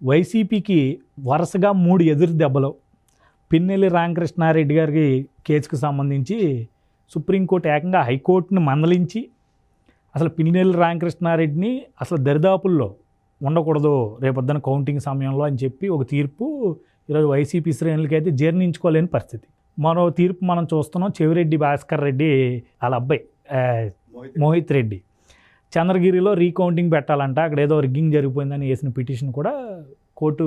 వైసీపీకి వరుసగా 3 ఎదురు దెబ్బలు. పిన్నెల్లి రామకృష్ణారెడ్డి గారి కేసుకు సంబంధించి సుప్రీంకోర్టు ఏకంగా హైకోర్టుని మందలించి అసలు పిన్నెల్లి రామకృష్ణారెడ్డిని అసలు దరిదాపుల్లో ఉండకూడదు రేపొద్దున కౌంటింగ్ సమయంలో అని చెప్పి ఒక తీర్పు ఈరోజు వైసీపీ శ్రేణులకి అయితే జీర్ణించుకోలేని పరిస్థితి. మరో తీర్పు మనం చూస్తున్నాం. చెవిరెడ్డి భాస్కర్ రెడ్డి వాళ్ళ అబ్బాయి మోహిత్ రెడ్డి చంద్రగిరిలో రీకౌంటింగ్ పెట్టాలంట, అక్కడ ఏదో రిగ్గింగ్ జరిగిపోయిందని వేసిన పిటిషన్ కూడా కోర్టు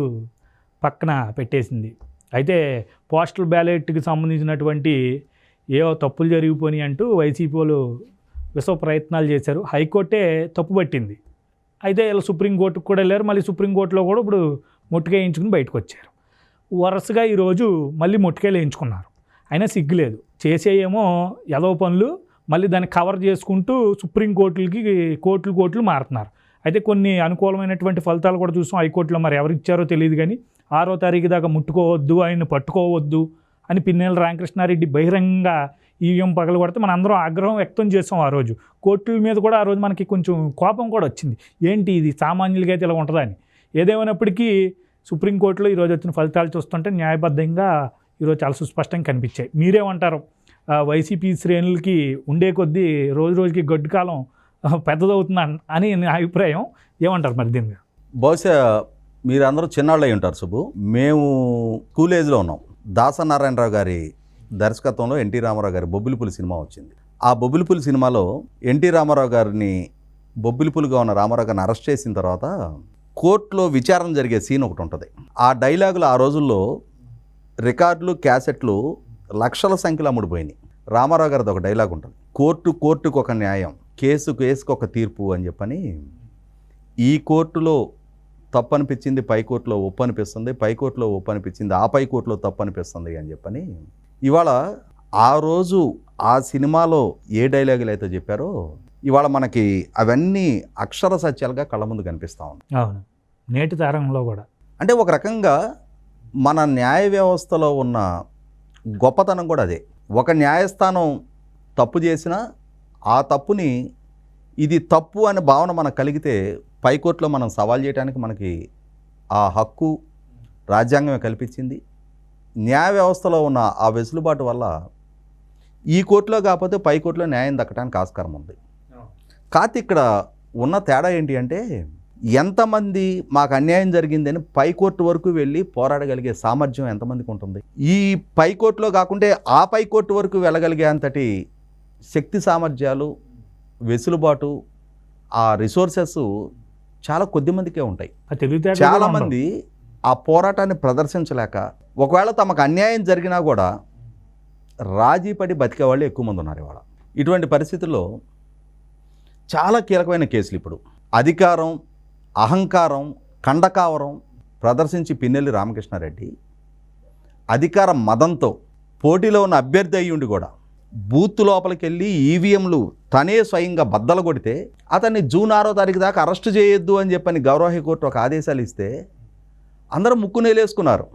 పక్కన పెట్టేసింది. అయితే పోస్టల్ బ్యాలెట్కి సంబంధించినటువంటి ఏవో తప్పులు జరిగిపోయినాయి అంటూ వైసీపీ వాళ్ళు విశ్వ ప్రయత్నాలు చేశారు. హైకోర్టే తప్పు పట్టింది. అయితే వీళ్ళు సుప్రీంకోర్టుకు కూడా వెళ్ళారు. మళ్ళీ సుప్రీంకోర్టులో కూడా ఇప్పుడు మొట్టికాయ వేయించుకుని బయటకు వచ్చారు. వరుసగా ఈరోజు మళ్ళీ మొట్టికాయలు వేయించుకున్నారు. అయినా సిగ్గులేదు. చేసేయేమో ఏదో పనులు, మళ్ళీ దాన్ని కవర్ చేసుకుంటూ సుప్రీంకోర్టులకి కోర్టులు మారుతున్నారు. అయితే కొన్ని అనుకూలమైనటువంటి ఫలితాలు కూడా చూసాం హైకోర్టులో. మరి ఎవరు ఇచ్చారో తెలియదు కానీ 6వ తారీఖు దాకా ముట్టుకోవద్దు, ఆయన్ని పట్టుకోవద్దు అని పిన్నెల్లి రామకృష్ణారెడ్డి బహిరంగంగా ఈవీఎం పగలగొడితే మన అందరం ఆగ్రహం వ్యక్తం చేసాం ఆ రోజు. కోర్టుల మీద కూడా ఆ రోజు మనకి కొంచెం కోపం కూడా వచ్చింది. ఏంటి ఇది సామాన్యులకి అయితే ఇలా ఉంటుందా అని. ఏదేమైనప్పటికీ సుప్రీంకోర్టులో ఈరోజు వచ్చిన ఫలితాలు చూస్తుంటే న్యాయబద్ధంగా ఈరోజు చాలా సుస్పష్టంగా కనిపించాయి. మీరేమంటారు? వైసీపీ శ్రేణులకి ఉండే కొద్దీ రోజు రోజుకి గడ్డు కాలం పెద్దదవుతుంది అని నా అభిప్రాయం. ఏమంటారు మరి దీని మీద? బహుశా మీరందరూ చిన్నాళ్ళు అయి ఉంటారు సుబ్బు. మేము స్కూల్ ఏజ్లో ఉన్నాం. దాసనారాయణరావు గారి దర్శకత్వంలో ఎన్టీ రామారావు గారి బొబ్బిలిపులి సినిమా వచ్చింది. ఆ బొబ్బిలిపులి సినిమాలో ఎన్టీ రామారావు గారిని బొబ్బిలిపులుగా ఉన్న రామారావు గారిని అరెస్ట్ చేసిన తర్వాత కోర్టులో విచారణ జరిగే సీన్ ఒకటి ఉంటుంది. ఆ డైలాగులు ఆ రోజుల్లో రికార్డులు, క్యాసెట్లు లక్షల సంఖ్యలో అమ్ముడిపోయినాయి. రామారావు గారిది ఒక డైలాగ్ ఉంటుంది, కోర్టుకు ఒక న్యాయం, కేసుకు ఒక తీర్పు అని చెప్పని. ఈ కోర్టులో తప్పు అనిపించింది, పై కోర్టులో ఒప్పు అనిపిస్తుంది, పై కోర్టులో ఒప్పు అనిపించింది, ఆ పై కోర్టులో తప్పు అనిపిస్తుంది అని చెప్పని. ఇవాళ ఆ రోజు ఆ సినిమాలో ఏ డైలాగులు అయితే చెప్పారో ఇవాళ మనకి అవన్నీ అక్షర సత్యాలుగా కళ్ళ ముందు కనిపిస్తూ ఉంది. అవును, నేటి తరంలో కూడా. అంటే ఒక రకంగా మన న్యాయ వ్యవస్థలో ఉన్న గొప్పతనం కూడా అదే. ఒక న్యాయస్థానం తప్పు చేసినా ఆ తప్పుని ఇది తప్పు అనే భావన మనకు కలిగితే పైకోర్టులో మనం సవాల్ చేయడానికి మనకి ఆ హక్కు రాజ్యాంగమే కల్పించింది. న్యాయ వ్యవస్థలో ఉన్న ఆ వెసులుబాటు వల్ల ఈ కోర్టులో కాకపోతే పై కోర్టులో న్యాయం దక్కడానికి ఆస్కారం ఉంది. కాకపోతే ఇక్కడ ఉన్న తేడా ఏంటి అంటే, ఎంతమంది మాకు అన్యాయం జరిగిందని పై కోర్టు వరకు వెళ్ళి పోరాడగలిగే సామర్థ్యం ఎంతమందికి ఉంటుంది? ఈ పై కోర్టులో కాకుంటే ఆ పై కోర్టు వరకు వెళ్ళగలిగే అంతటి శక్తి సామర్థ్యాలు, వెసులుబాటు, ఆ రిసోర్సెస్ చాలా కొద్ది మందికే ఉంటాయి. చాలామంది ఆ పోరాటాన్ని ప్రదర్శించలేక ఒకవేళ తమకు అన్యాయం జరిగినా కూడా రాజీ పడి బతికే వాళ్ళు ఎక్కువ మంది ఉన్నారు ఇవాళ. ఇటువంటి పరిస్థితుల్లో చాలా కీలకమైన కేసులు ఇప్పుడు అధికారం, అహంకారం, కండకావరం ప్రదర్శించి పిన్నెల్లి రామకృష్ణారెడ్డి అధికార మదంతో పోటీలో ఉన్న అభ్యర్థి అయ్యుండి కూడా బూత్ లోపలికి వెళ్ళి ఈవీఎంలు తనే స్వయంగా బద్దలు కొడితే అతన్ని జూన్ 6వ తారీఖు దాకా అరెస్టు చేయొద్దు అని చెప్పని గౌరవ హైకోర్టు ఒక ఆదేశాలు ఇస్తే అందరూ ముక్కు నేలేసుకున్నారు.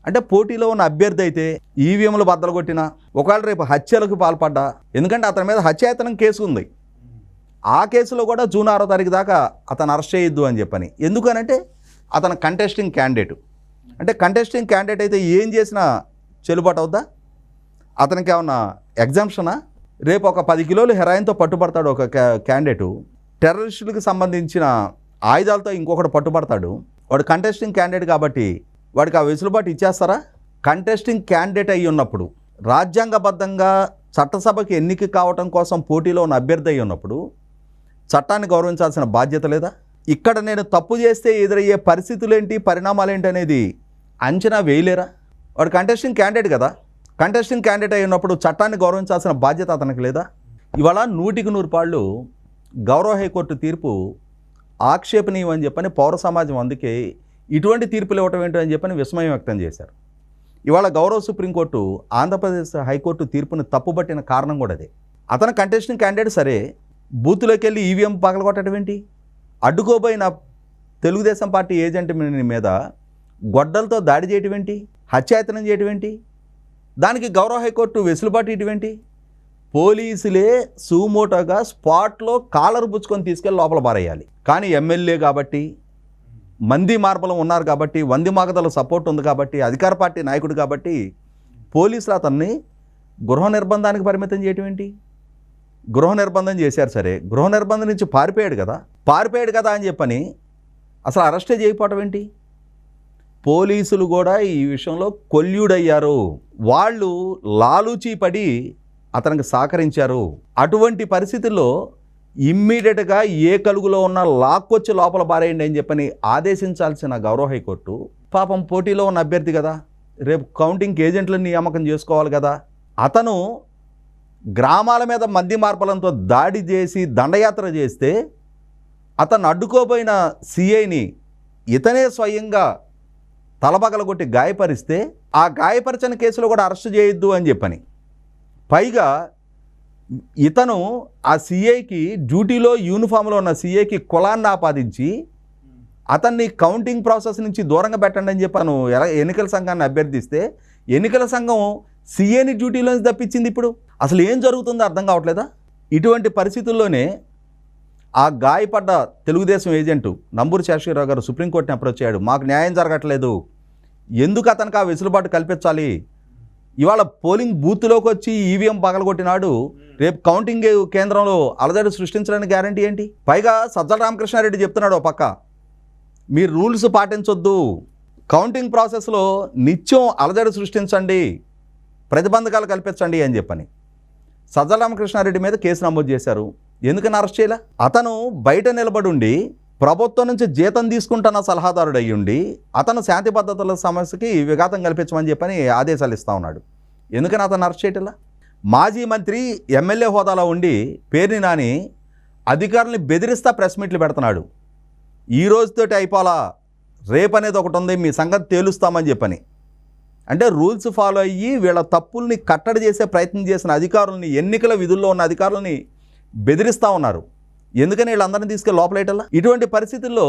అంటే పోటీలో ఉన్న అభ్యర్థి అయితే ఈవీఎంలు బద్దలు కొట్టినా, ఒకవేళ రేపు హత్యలకు పాల్పడ్డా, ఎందుకంటే అతని మీద హత్యాయతనం కేసు ఉంది, ఆ కేసులో కూడా జూన్ 6వ తారీఖు దాకా అతను అరెస్ట్ చేయొద్దు అని చెప్పని. ఎందుకనంటే అతను కంటెస్టింగ్ క్యాండిడేట్. అంటే కంటెస్టింగ్ క్యాండిడేట్ అయితే ఏం చేసినా చెల్లుబాటు అవుద్దా? అతనికి ఏమన్నా ఎగ్జామ్షనా? రేపు ఒక 10 కిలోలు హెరాయిన్తో పట్టుబడతాడు ఒక క్యాండిడేటు, టెర్రరిస్టులకు సంబంధించిన ఆయుధాలతో ఇంకొకటి పట్టుబడతాడు. వాడు కంటెస్టింగ్ క్యాండిడేట్ కాబట్టి వాడికి ఆ వెసులుబాటు ఇచ్చేస్తారా? కంటెస్టింగ్ క్యాండిడేట్ అయి ఉన్నప్పుడు, రాజ్యాంగబద్ధంగా చట్టసభకి ఎన్నిక కావటం కోసం పోటీలో ఉన్న అభ్యర్థి అయి ఉన్నప్పుడు చట్టాన్ని గౌరవించాల్సిన బాధ్యత లేదా? ఇక్కడ నేను తప్పు చేస్తే ఎదురయ్యే పరిస్థితులేంటి, పరిణామాలేంటి అనేది అంచనా వేయలేరా? వాడు కంటెస్టింగ్ క్యాండిడేట్ కదా. కంటెస్టింగ్ క్యాండిడేట్ అయి ఉన్నప్పుడు చట్టాన్ని గౌరవించాల్సిన బాధ్యత అతనికి లేదా? ఇవాళ 100కి 100 పాళ్ళు గౌరవ హైకోర్టు తీర్పు ఆక్షేపణీయం అని చెప్పని పౌర సమాజం అందుకే ఇటువంటి తీర్పులు ఇవ్వటం ఏంటో అని చెప్పని విస్మయం వ్యక్తం చేశారు. ఇవాళ గౌరవ సుప్రీంకోర్టు ఆంధ్రప్రదేశ్ హైకోర్టు తీర్పుని తప్పుబట్టిన కారణం కూడా అదే. అతను కంటెస్టింగ్ క్యాండిడేట్ సరే, బూత్లోకి వెళ్ళి ఈవీఎం పగలగొట్టడం ఏంటి? అడ్డుకోబోయిన తెలుగుదేశం పార్టీ ఏజెంట్ మీద గొడ్డలతో దాడి చేయటం ఏంటి? హత్యాయతనం చేయటం ఏంటి? దానికి గౌరవ హైకోర్టు వెసులుబాటు ఇటువంటి? పోలీసులే సూమోటోగా స్పాట్లో కాలర్ పుచ్చుకొని తీసుకెళ్ళి లోపల పారేయాలి. కానీ ఎమ్మెల్యే కాబట్టి, మంది మార్బలం ఉన్నారు కాబట్టి, వంది మాగదల సపోర్ట్ ఉంది కాబట్టి, అధికార పార్టీ నాయకుడు కాబట్టి పోలీసులు అతన్ని గృహ నిర్బంధానికి పరిమితం చేయటం ఏంటి? గృహ నిర్బంధం చేశారు సరే, గృహ నిర్బంధం నుంచి పారిపోయాడు కదా అని చెప్పని అసలు అరెస్టే చేయకపోవటం ఏంటి? పోలీసులు కూడా ఈ విషయంలో కొల్యూడయ్యారు. వాళ్ళు లాలూచీ పడి అతనికి సహకరించారు. అటువంటి పరిస్థితుల్లో ఇమ్మీడియట్గా ఏ కలుగులో ఉన్న లాక్కొచ్చి లోపల బారేయండి అని చెప్పని ఆదేశించాల్సిన గౌరవ హైకోర్టు పాపం పోటీలో ఉన్న అభ్యర్థి కదా, రేపు కౌంటింగ్ ఏజెంట్లను నియామకం చేసుకోవాలి కదా, అతను గ్రామాల మీద మంది మార్బలంతో దాడి చేసి దండయాత్ర చేస్తే అతను అడ్డుకోబోయిన సిఐని ఇతనే స్వయంగా తలపగలగొట్టి గాయపరిస్తే ఆ గాయపరిచిన కేసులో కూడా అరెస్ట్ చేయొద్దు అని చెప్పని, పైగా ఇతను ఆ సిఐకి డ్యూటీలో యూనిఫామ్లో ఉన్న సిఐకి కులాన్ని ఆపాదించి అతన్ని కౌంటింగ్ ప్రాసెస్ నుంచి దూరంగా పెట్టండి అని చెప్పాను ఎన్నికల సంఘాన్ని అభ్యర్థిస్తే ఎన్నికల సంఘం సిఐని డ్యూటీలోంచి తప్పించింది. ఇప్పుడు అసలు ఏం జరుగుతుందో అర్థం కావట్లేదా? ఇటువంటి పరిస్థితుల్లోనే ఆ గాయపడ్డ తెలుగుదేశం ఏజెంటు నంబూరు శేషగిరిరావు గారు సుప్రీంకోర్టుని అప్రోచ్ అయ్యాడు. మాకు న్యాయం జరగట్లేదు, ఎందుకు అతనికి ఆ వెసులుబాటు కల్పించాలి? ఇవాళ పోలింగ్ బూత్లోకి వచ్చి ఈవీఎం పగలగొట్టినాడు, రేపు కౌంటింగ్ కేంద్రంలో అలజడి సృష్టించడానికి గ్యారంటీ ఏంటి? పైగా సజ్జల రామకృష్ణారెడ్డి చెప్తున్నాడు, పక్క మీరు రూల్స్ పాటించొద్దు, కౌంటింగ్ ప్రాసెస్లో నిత్యం అలజడి సృష్టించండి, ప్రతిబంధకాలు కల్పించండి అని చెప్పని సజ్జల రామకృష్ణారెడ్డి మీద కేసు నమోదు చేశారు. ఎందుకని అరెస్ట్ చేయలే? అతను బయట నిలబడి ఉండి ప్రభుత్వం నుంచి జీతం తీసుకుంటున్న సలహాదారుడు అయ్యుండి అతను శాంతి భద్రతల సమస్యకి విఘాతం కల్పించమని చెప్పని ఆదేశాలు ఇస్తూ ఉన్నాడు. ఎందుకని అతను అరెస్ట్ చేయటంలా? మాజీ మంత్రి ఎమ్మెల్యే హోదాలో ఉండి పేరుని నాని అధికారుల్ని బెదిరిస్తా ప్రెస్ మీట్లు పెడుతున్నాడు. ఈ రోజుతోటి అయిపోలా, రేపనేది ఒకటి ఉంది, మీ సంగతి తేలుస్తామని చెప్పని. అంటే రూల్స్ ఫాలో అయ్యి వీళ్ళ తప్పుల్ని కట్టడి చేసే ప్రయత్నం చేసిన అధికారులని, ఎన్నికల విధుల్లో ఉన్న అధికారులని బెదిరిస్తూ ఉన్నారు. ఎందుకని వీళ్ళందరినీ తీసుకెళ్ళి లోపలేటల్లా? ఇటువంటి పరిస్థితుల్లో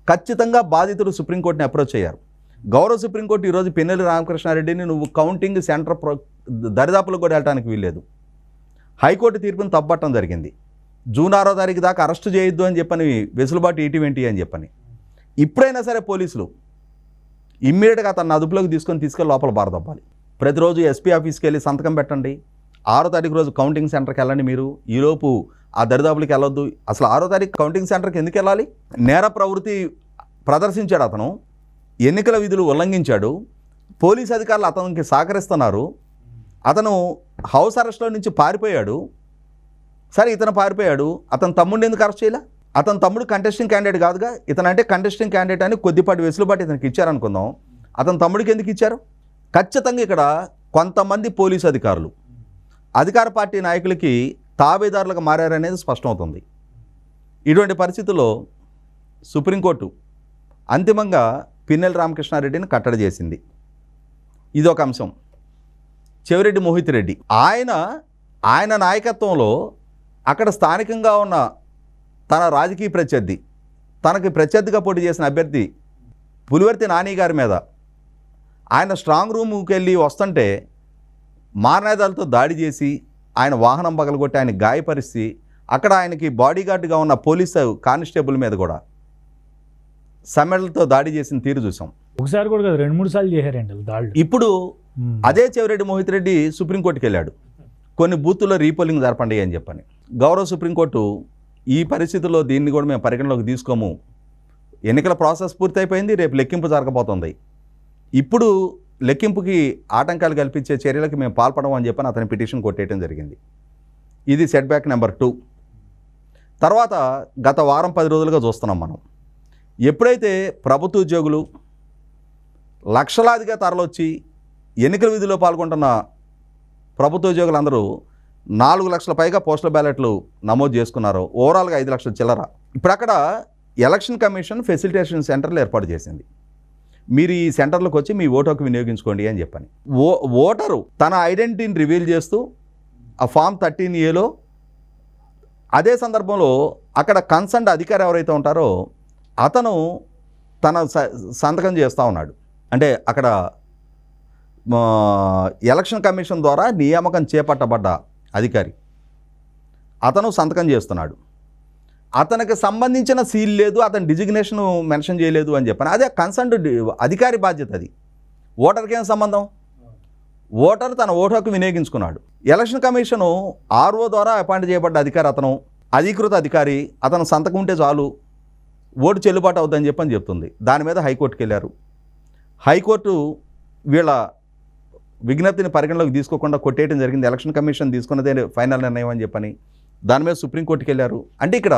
ఖచ్చితంగా బాధితులు సుప్రీంకోర్టుని అప్రోచ్ అయ్యారు. గౌరవ సుప్రీంకోర్టు ఈరోజు పిన్నెల్లి రామకృష్ణారెడ్డిని నువ్వు కౌంటింగ్ సెంటర్ దరిదాపులకు కూడా వెళ్ళడానికి వీల్లేదు, హైకోర్టు తీర్పుని తప్పట్టడం జరిగింది. జూన్ 6వ తారీఖు దాకా అరెస్టు చేయొద్దు అని చెప్పని వెసులుబాటు ఇటువంటి అని చెప్పని. ఇప్పుడైనా సరే పోలీసులు ఇమ్మీడియట్గా అతన్ని అదుపులోకి తీసుకెళ్ళి లోపల బారదవ్వాలి. ప్రతిరోజు ఎస్పీ ఆఫీస్కి వెళ్ళి సంతకం పెట్టండి, 6వ తారీఖు రోజు కౌంటింగ్ సెంటర్కి వెళ్ళండి. మీరు ఈలోపు ఆ దరిదాపులకి వెళ్ళొద్దు. అసలు 6వ తారీఖు కౌంటింగ్ సెంటర్కి ఎందుకు వెళ్ళాలి? నేర ప్రవృత్తి ప్రదర్శించాడు అతను, ఎన్నికల విధులు ఉల్లంఘించాడు, పోలీస్ అధికారులు అతనికి సహకరిస్తున్నారు, అతను హౌస్ అరెస్ట్లో నుంచి పారిపోయాడు. సరే ఇతను పారిపోయాడు, అతని తమ్ముడిని ఎందుకు అరెస్ట్ చేయలే? అతని తమ్ముడు కంటెస్టింగ్ క్యాండిడేట్ కాదుగా, ఇతనంటే కంటెస్టింగ్ క్యాండిడేట్ అని కొద్దిపాటి వెసులుబాటు ఇతనికి ఇచ్చారనుకుందాం. అతని తమ్ముడికి ఎందుకు ఇచ్చారు? ఖచ్చితంగా ఇక్కడ కొంతమంది పోలీసు అధికారులు అధికార పార్టీ నాయకులకి తాబేదారులకు మారారనేది స్పష్టమవుతుంది. ఇటువంటి పరిస్థితుల్లో సుప్రీంకోర్టు అంతిమంగా పిన్నెల్లి రామకృష్ణారెడ్డిని కట్టడి చేసింది. ఇదొక అంశం. చెవిరెడ్డి మోహిత్ రెడ్డి ఆయన నాయకత్వంలో అక్కడ స్థానికంగా ఉన్న తన రాజకీయ ప్రత్యర్థి, తనకి ప్రత్యర్థిగా పోటీ చేసిన అభ్యర్థి పులివర్తి నాని గారి మీద ఆయన స్ట్రాంగ్ రూమ్కి వెళ్ళి వస్తుంటే మారణాయుధాలతో దాడి చేసి ఆయన వాహనం పగలగొట్టి ఆయన గాయపరిచి అక్కడ ఆయనకి బాడీగార్డ్గా ఉన్న పోలీసు కానిస్టేబుల్ మీద కూడా సమ్మెడలతో దాడి చేసిన తీరు చూసాం. ఒకసారి కూడా కదా, 2-3 సార్లు చేశారండి దాడులు. ఇప్పుడు అదే చెవిరెడ్డి మోహిత్ రెడ్డి సుప్రీంకోర్టుకి వెళ్ళాడు, కొన్ని బూతుల్లో రీపోలింగ్ జరపండి అని చెప్పని. గౌరవ సుప్రీంకోర్టు ఈ పరిస్థితుల్లో దీన్ని కూడా మేము పరిగణలోకి తీసుకోము, ఎన్నికల ప్రాసెస్ పూర్తయిపోయింది, రేపు లెక్కింపు జరగబోతుంది, ఇప్పుడు లెక్కింపుకి ఆటంకాలు కల్పించే చర్యలకు మేము పాల్పడము అని చెప్పని అతని పిటిషన్ కొట్టేయడం జరిగింది. ఇది సెట్ బ్యాక్ నెంబర్ 2. తర్వాత గత వారం 10 రోజులుగా చూస్తున్నాం మనం, ఎప్పుడైతే ప్రభుత్వ ఉద్యోగులు లక్షలాదిగా తరలొచ్చి ఎన్నికల విధిలో పాల్గొంటున్న ప్రభుత్వ ఉద్యోగులందరూ 4 లక్షల పైగా పోస్టల్ బ్యాలెట్లు నమోదు చేసుకున్నారో, ఓవరాల్గా 5 లక్షల చిల్లర. ఇప్పుడు అక్కడ ఎలక్షన్ కమిషన్ ఫెసిలిటేషన్ సెంటర్లు ఏర్పాటు చేసింది. మీరు ఈ సెంటర్లకు వచ్చి మీ ఓటు హక్కు వినియోగించుకోండి అని చెప్పని. ఓటరు తన ఐడెంటిటీని రివీల్ చేస్తూ ఆ ఫామ్ 13A అదే సందర్భంలో అక్కడ కన్సర్న్డ్ అధికారి ఎవరైతే ఉంటారో అతను తన సంతకం చేస్తూ ఉన్నాడు. అంటే అక్కడ ఎలక్షన్ కమిషన్ ద్వారా నియామకం చేపట్టబడ్డ అధికారి అతను సంతకం చేస్తున్నాడు. అతనికి సంబంధించిన సీల్ లేదు, అతని డిజిగ్నేషన్ మెన్షన్ చేయలేదు అని చెప్పాను. అదే కన్సర్న్డ్ అధికారి బాధ్యత. అది ఓటర్కి ఏం సంబంధం? ఓటర్ తన ఓటు హక్కు వినియోగించుకున్నాడు. ఎలక్షన్ కమిషను ఆర్ఓ ద్వారా అపాయింట్ చేయబడ్డ అధికారి, అతను అధీకృత అధికారి, అతను సంతకం ఉంటే చాలు ఓటు చెల్లుబాటు అవుతుందని చెప్పని చెప్తుంది. దాని మీద హైకోర్టుకి వెళ్ళారు. హైకోర్టు వీళ్ళ విజ్ఞప్తిని పరిగణలోకి తీసుకోకుండా కొట్టేయడం జరిగింది. ఎలక్షన్ కమిషన్ తీసుకున్నదే ఫైనల్ నిర్ణయం అని చెప్పని దాని మీద సుప్రీంకోర్టుకి వెళ్ళారు. అంటే ఇక్కడ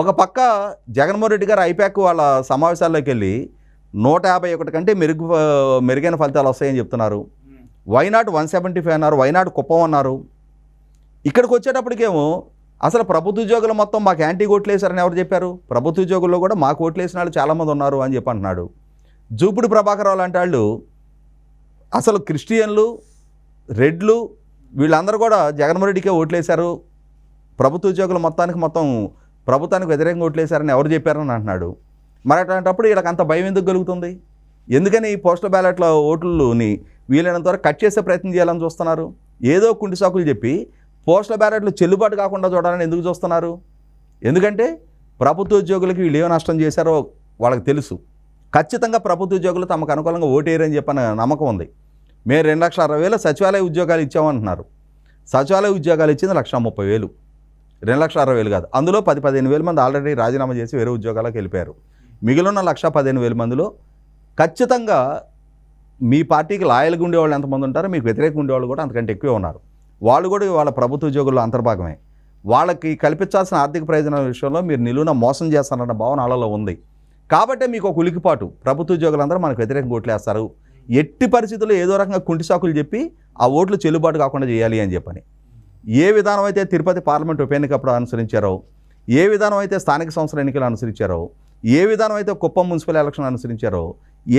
ఒక పక్క జగన్మోహన్ రెడ్డి గారు ఐపాక్ వాళ్ళ సమావేశాల్లోకి వెళ్ళి 151 కంటే మెరుగైన ఫలితాలు వస్తాయని చెప్తున్నారు. వైనాట్ 175 అన్నారు, వైనాట్ కుప్పం అన్నారు. ఇక్కడికి వచ్చేటప్పటికేమో అసలు ప్రభుత్వ ఉద్యోగులు మొత్తం మాకు యాంటీ ఓట్లు వేశారని ఎవరు చెప్పారు? ప్రభుత్వ ఉద్యోగుల్లో కూడా మాకు ఓట్లు వేసిన వాళ్ళు చాలామంది ఉన్నారు అని చెప్పి అంటున్నాడు. జూపుడి ప్రభాకర్ లాంటి వాళ్ళు అసలు క్రిస్టియన్లు, రెడ్లు వీళ్ళందరూ కూడా జగన్మోహన్ రెడ్డికే ఓట్లేశారు, ప్రభుత్వ ఉద్యోగులు మొత్తం ప్రభుత్వానికి వ్యతిరేకంగా ఓట్లేశారని ఎవరు చెప్పారని అంటున్నాడు. మరి అట్లాంటప్పుడు వీళ్ళకి అంత భయం ఎందుకు కలుగుతుంది? ఎందుకని ఈ పోస్టల్ బ్యాలెట్ల ఓట్లని వీలైనంత వరకు కట్ చేసే ప్రయత్నం చేయాలని చూస్తున్నారు? ఏదో కుంటి సాకులు చెప్పి పోస్టల్ బ్యాలెట్లు చెల్లుబాటు కాకుండా చూడాలని ఎందుకు చూస్తున్నారు? ఎందుకంటే ప్రభుత్వ ఉద్యోగులకి వీళ్ళు ఏమో నష్టం చేశారో వాళ్ళకి తెలుసు. ఖచ్చితంగా ప్రభుత్వ ఉద్యోగులు తమకు అనుకూలంగా ఓటేయరని చెప్పని నమ్మకం ఉంది. మేము 2,60,000 సచివాలయ ఉద్యోగాలు ఇచ్చామంటున్నారు. సచివాలయ ఉద్యోగాలు ఇచ్చింది 1,30,000, 2,60,000 కాదు. అందులో 10-15,000 మంది ఆల్రెడీ రాజీనామా చేసి వేరే ఉద్యోగాలకు వెళ్ళిపోయారు. మిగిలిన 1,15,000 మందిలో ఖచ్చితంగా మీ పార్టీకి లాయల్గా ఉండేవాళ్ళు ఎంతమంది ఉంటారో మీకు వ్యతిరేకంగా ఉండేవాళ్ళు కూడా అంతకంటే ఎక్కువే ఉన్నారు. వాళ్ళు కూడా వాళ్ళ ప్రభుత్వ ఉద్యోగుల్లో అంతర్భాగమే. వాళ్ళకి కల్పించాల్సిన ఆర్థిక ప్రయోజనాల విషయంలో మీరు నిలువున మోసం చేస్తారన్న భావన వాళ్ళలో ఉంది. కాబట్టే మీకు ఒక ఉలికిపాటు, ప్రభుత్వ ఉద్యోగులందరూ మనకు వ్యతిరేకంగా ఓట్లు వేస్తారు, ఎట్టి పరిస్థితుల్లో ఏదో రకంగా కుంటి సాకులు చెప్పి ఆ ఓట్లు చెల్లుబాటు కాకుండా చేయాలి అని చెప్పని. ఏ విధానం అయితే తిరుపతి పార్లమెంట్ ఉప ఎన్నికప్పుడు అనుసరించారో, ఏ విధానం అయితే స్థానిక సంస్థల ఎన్నికలు అనుసరించారో, ఏ విధానం అయితే కుప్పం మున్సిపల్ ఎలక్షన్ అనుసరించారో,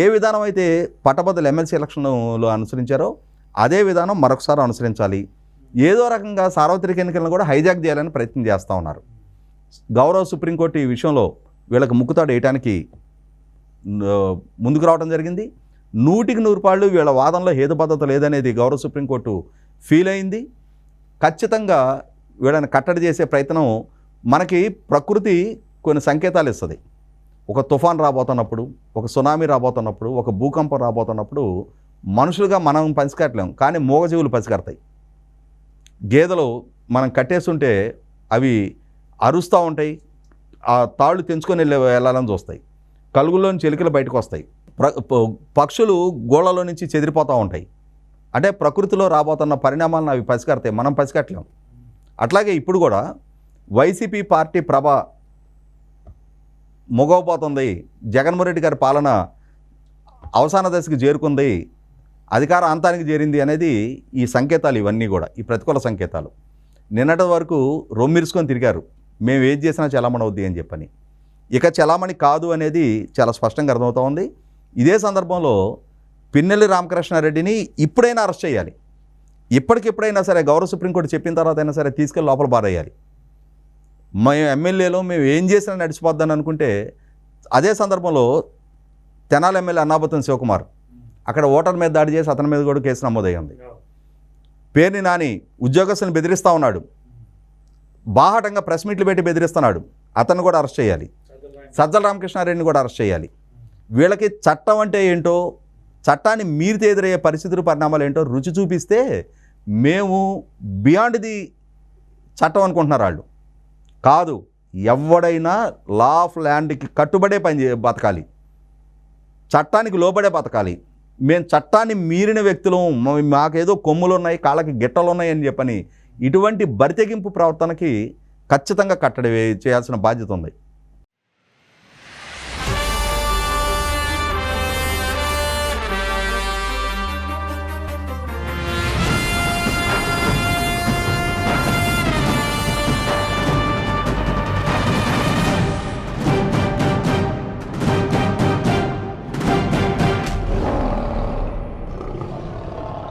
ఏ విధానం అయితే పట్టభద్రుల ఎమ్మెల్సీ ఎలక్షన్లో అనుసరించారో అదే విధానం మరొకసారి అనుసరించాలి. ఏదో రకంగా సార్వత్రిక ఎన్నికలను కూడా హైజాక్ చేయాలని ప్రయత్నం చేస్తూ ఉన్నారు. గౌరవ సుప్రీంకోర్టు ఈ విషయంలో వీళ్ళకి ముక్కుతాడు వేయటానికి ముందుకు రావడం జరిగింది. 100% వీళ్ళ వాదనలో హేతుబద్ధత లేదనేది గౌరవ సుప్రీంకోర్టు ఫీల్ అయింది. ఖచ్చితంగా వీళ్ళని కట్టడి చేసే ప్రయత్నం మనకి ప్రకృతి కొన్ని సంకేతాలు ఇస్తుంది. ఒక తుఫాన్ రాబోతున్నప్పుడు, ఒక సునామీ రాబోతున్నప్పుడు, ఒక భూకంపం రాబోతున్నప్పుడు మనుషులుగా మనం పసికట్టలేం, కానీ మూగజీవులు పసికడతాయి. గేదెలు మనం కట్టేస్తుంటే అవి అరుస్తూ ఉంటాయి, ఆ తాళ్ళు తెంచుకొని వెళ్ళాలని చూస్తాయి. కలుగుల్లోని చెలికలు బయటకు వస్తాయి. పక్షులు గోళ్ళలో నుంచి చెదిరిపోతూ ఉంటాయి. అంటే ప్రకృతిలో రాబోతున్న పరిణామాలను అవి పసికడతాయి, మనం పసికట్టలేం. అట్లాగే ఇప్పుడు కూడా వైసీపీ పార్టీ ప్రభ మొగవపోతుంది, జగన్మోహన్ రెడ్డి గారి పాలన అవసాన దశకు చేరుకుంది, అధికార అంతానికి చేరింది అనేది ఈ సంకేతాలు, ఇవన్నీ కూడా ఈ ప్రతికూల సంకేతాలు. నిన్నటి వరకు రొమ్మిరుసుకొని తిరిగారు, మేము ఏది చేసినా చలామణి అవుద్ది అని చెప్పని. ఇక చలామణి కాదు అనేది చాలా స్పష్టంగా అర్థమవుతూ ఉంది. ఇదే సందర్భంలో పిన్నెల్లి రామకృష్ణారెడ్డిని ఇప్పుడైనా అరెస్ట్ చేయాలి. ఇప్పటికిప్పుడైనా సరే గౌరవ సుప్రీంకోర్టు చెప్పిన తర్వాత అయినా సరే తీసుకెళ్ళి లోపల బారేయాలి. మేము ఎమ్మెల్యేలో మేము ఏం చేసినా నడిచిపోద్దని అనుకుంటే, అదే సందర్భంలో తెనాలి ఎమ్మెల్యే అన్నాబత్తుని శివకుమార్ అక్కడ ఓటర్ మీద దాడి చేసి అతని మీద కూడా కేసు నమోదయ్యింది. పేర్ని నాని ఉద్యోగస్తులను బెదిరిస్తూ ఉన్నాడు, బాహాటంగా ప్రెస్ మీట్లు పెట్టి బెదిరిస్తున్నాడు, అతన్ని కూడా అరెస్ట్ చేయాలి. సజ్జల రామకృష్ణారెడ్డిని కూడా అరెస్ట్ చేయాలి. వీళ్ళకి చట్టం అంటే ఏంటో, చట్టాన్ని మీరితే ఎదురయ్యే పరిస్థితులు, పరిణామాలు ఏంటో రుచి చూపిస్తే మేము బియాండ్ ది చట్టం అనుకుంటున్నారు వాళ్ళు. కాదు, ఎవడైనా లా ఆఫ్ ల్యాండ్కి కట్టుబడే బతకాలి, చట్టానికి లోబడే బతకాలి. మేము చట్టాన్ని మీరిన వ్యక్తులం, మాకేదో కొమ్ములు ఉన్నాయి, కాళ్ళకి గిట్టలు ఉన్నాయి అని చెప్పని ఇటువంటి బరితెగింపు ప్రవర్తనకి ఖచ్చితంగా కట్టడి చేయాల్సిన బాధ్యత ఉంది.